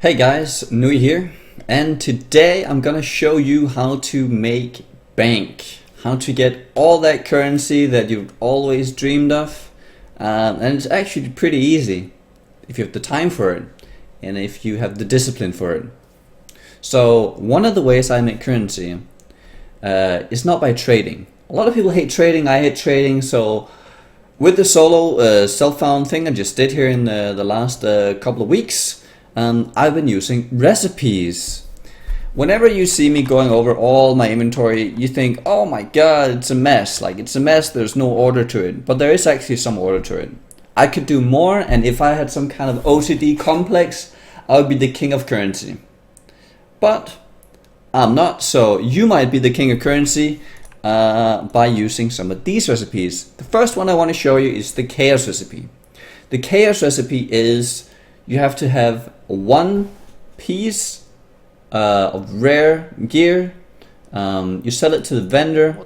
Hey guys, Nui here, and today I'm gonna show you how to make bank, how to get all that currency that you've always dreamed of, and it's actually pretty easy if you have the time for it and if you have the discipline for it. So one of the ways I make currency is not by trading. A lot of people hate trading, I hate trading, so with the solo self-found thing I just did here in the last couple of weeks, I've been using recipes. Whenever you see me going over all my inventory, you think, oh my god, it's a mess. Like, it's a mess, there's no order to it. But there is actually some order to it. I could do more, and if I had some kind of OCD complex, I would be the king of currency. But I'm not, so you might be the king of currency by using some of these recipes. The first one I want to show you is the chaos recipe. The chaos recipe is you have to have one piece of rare gear. You sell it to the vendor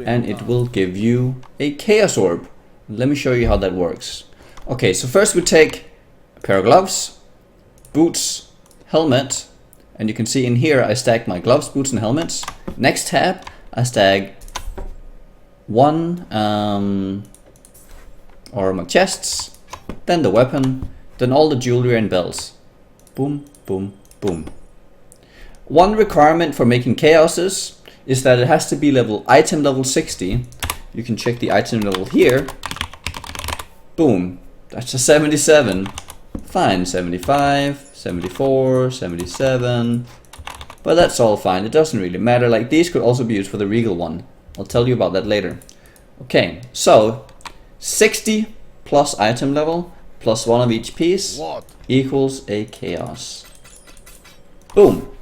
and it will give you a chaos orb. Let me show you how that works. Okay, so first we take a pair of gloves, boots, helmet, and you can see in here I stack my gloves, boots and helmets. Next tab I stack one or my chests, then the weapon, then all the jewelry and bells. Boom, boom, boom. One requirement for making chaoses is that it has to be item level 60. You can check the item level here. Boom, that's a 77. Fine, 75, 74, 77. But that's all fine, it doesn't really matter. Like, these could also be used for the regal one. I'll tell you about that later. Okay, so 60 plus item level plus one of each piece equals a chaos. Boom.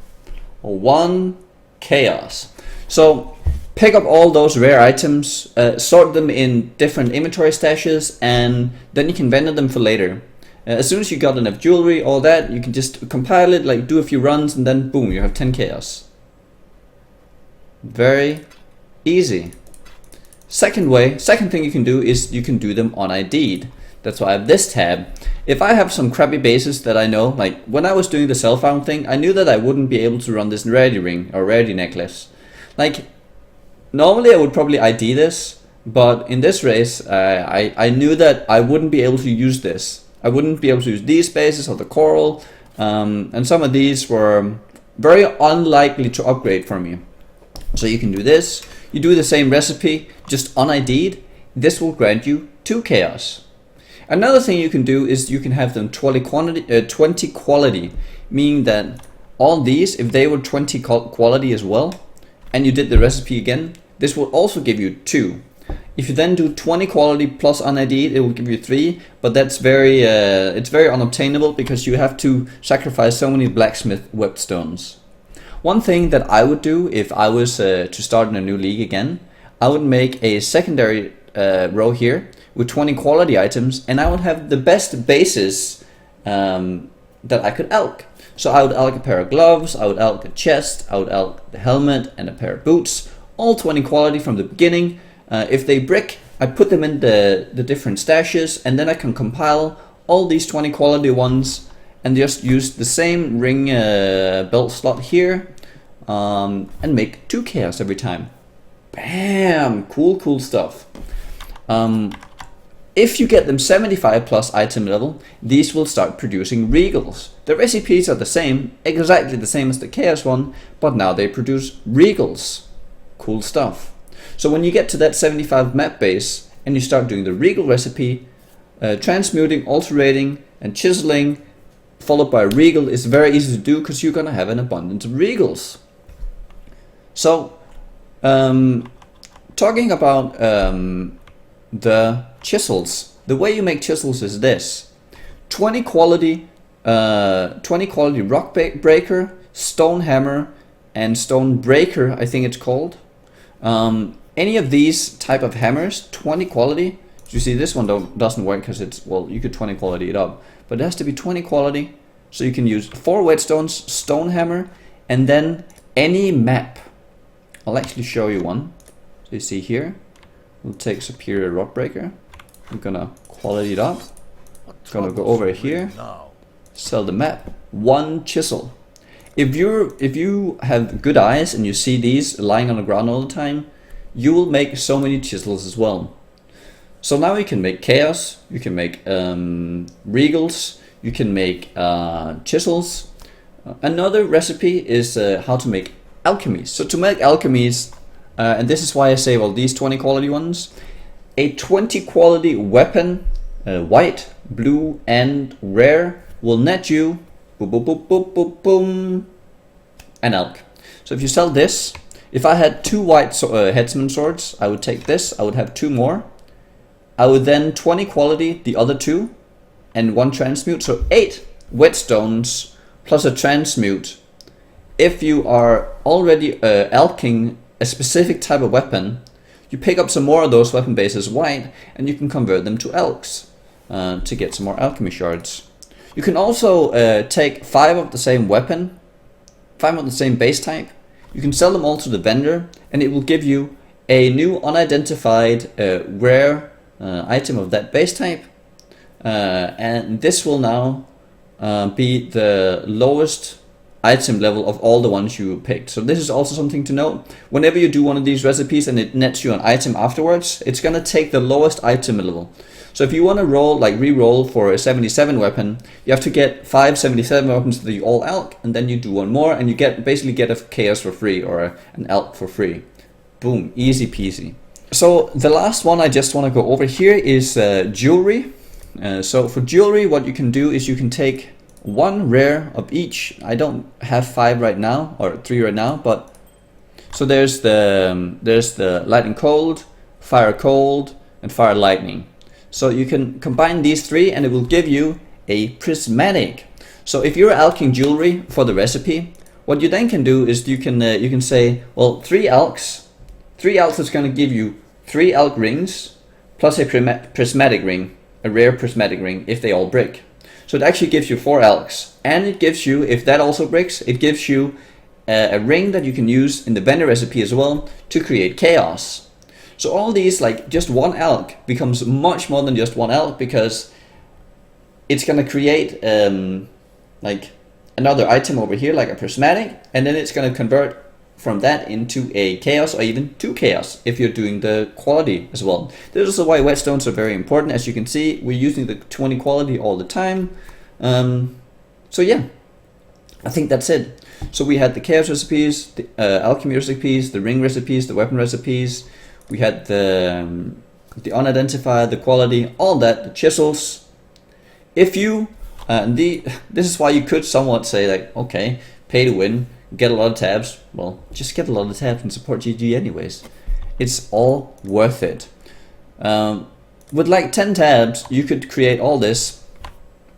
One chaos. So pick up all those rare items, sort them in different inventory stashes, and then you can vendor them for later. As soon as you got enough jewelry, all that, you can just compile it, like do a few runs, and then boom, you have 10 chaos. Very easy. Second thing you can do is you can do them on ID'd. That's why I have this tab. If I have some crappy bases that I know, like when I was doing the self-found thing, I knew that I wouldn't be able to run this rarity ring or rarity necklace. Like, normally I would probably ID this, but in this race, I knew that I wouldn't be able to use this. I wouldn't be able to use these bases or the coral, and some of these were very unlikely to upgrade for me. So you can do this. You do the same recipe, just un-ID'd. This will grant you 2 chaos. Another thing you can do is you can have them 20 quality, meaning that all these, if they were 20 quality as well, and you did the recipe again, this will also give you 2. If you then do 20 quality plus un-ID'd, it will give you 3, but that's it's very unobtainable because you have to sacrifice so many blacksmith whetstones. One thing that I would do if I was to start in a new league again, I would make a secondary row here with 20 quality items, and I would have the best bases that I could alch. So I would alch a pair of gloves, I would alch a chest, I would alch the helmet and a pair of boots, all 20 quality from the beginning. If they brick, I put them in the different stashes, and then I can compile all these 20 quality ones and just use the same ring belt slot here and make 2 chaos every time. Bam! Cool stuff. If you get them 75 plus item level, these will start producing regals. The recipes are the same, exactly the same as the chaos one, but now they produce regals. Cool stuff. So when you get to that 75 map base and you start doing the regal recipe, transmuting, alterating and chiseling followed by regal is very easy to do because you're gonna have an abundance of regals. So talking about the chisels, the way you make chisels is this: 20 quality rock breaker, stone hammer, and stone breaker, I think it's called. Any of these type of hammers, 20 quality. You see this one doesn't work because it's, well, you could 20 quality it up, but it has to be 20 quality. So you can use 4 whetstones, stone hammer, and then any map. I'll actually show you one. So you see here, we'll take superior rock breaker. I'm gonna quality it up. Gonna go over here, sell the map, 1 chisel. If you have good eyes and you see these lying on the ground all the time, you will make so many chisels as well. So now you can make chaos, you can make regals, you can make chisels. Another recipe is how to make alchemies. So to make alchemies, and this is why I say, well, these 20 quality ones, a 20 quality weapon, white, blue, and rare, will net you boom, boom, boom, boom, boom, boom, an elk. So if you sell this, if I had 2 white headsman swords, I would take this, I would have 2 more. I would then 20 quality the other 2 and 1 transmute, so 8 whetstones plus a transmute. If you are already alching a specific type of weapon, you pick up some more of those weapon bases white and you can convert them to elks to get some more alchemy shards. You can also take 5 of the same weapon, 5 of the same base type. You can sell them all to the vendor and it will give you a new unidentified rare item of that base type. And this will now be the lowest item level of all the ones you picked. So this is also something to note. Whenever you do one of these recipes and it nets you an item afterwards, it's gonna take the lowest item level. So if you want to roll, like re-roll for a 77 weapon, you have to get 5 77 weapons that you all elk, and then you do 1 more, and you basically get a chaos for free or an elk for free. Boom, easy peasy. So the last one I just want to go over here is jewelry. So for jewelry, what you can do is you can take 1 rare of each. I don't have 5 right now, or 3 right now, but so there's the lightning cold, fire cold, and fire lightning. So you can combine these 3 and it will give you a prismatic. So if you're alching jewelry for the recipe, what you then can do is you can say, well, 3 elks is going to give you 3 elk rings plus a prismatic ring, a rare prismatic ring if they all brick. So it actually gives you 4 elks, and it gives you, if that also bricks, it gives you a ring that you can use in the vendor recipe as well to create chaos. So all these, like just 1 elk becomes much more than just 1 elk, because it's going to create like another item over here, like a prismatic, and then it's going to convert from that into a chaos or even 2 chaos if you're doing the quality as well. This is also why whetstones are very important. As you can see, we're using the 20 quality all the time. So yeah, I think that's it. So we had the chaos recipes, the alchemy recipes, the ring recipes, the weapon recipes. We had the unidentified, the quality, all that, the chisels. If you, this is why you could somewhat say like, okay, pay to win, get a lot of tabs. Well, just get a lot of tabs and support GG anyways. It's all worth it. With like 10 tabs, you could create all this,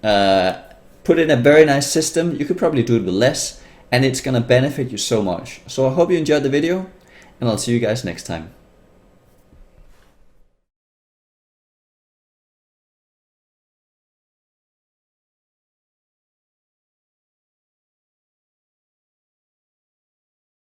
put in a very nice system. You could probably do it with less, and it's gonna benefit you so much. So I hope you enjoyed the video, and I'll see you guys next time.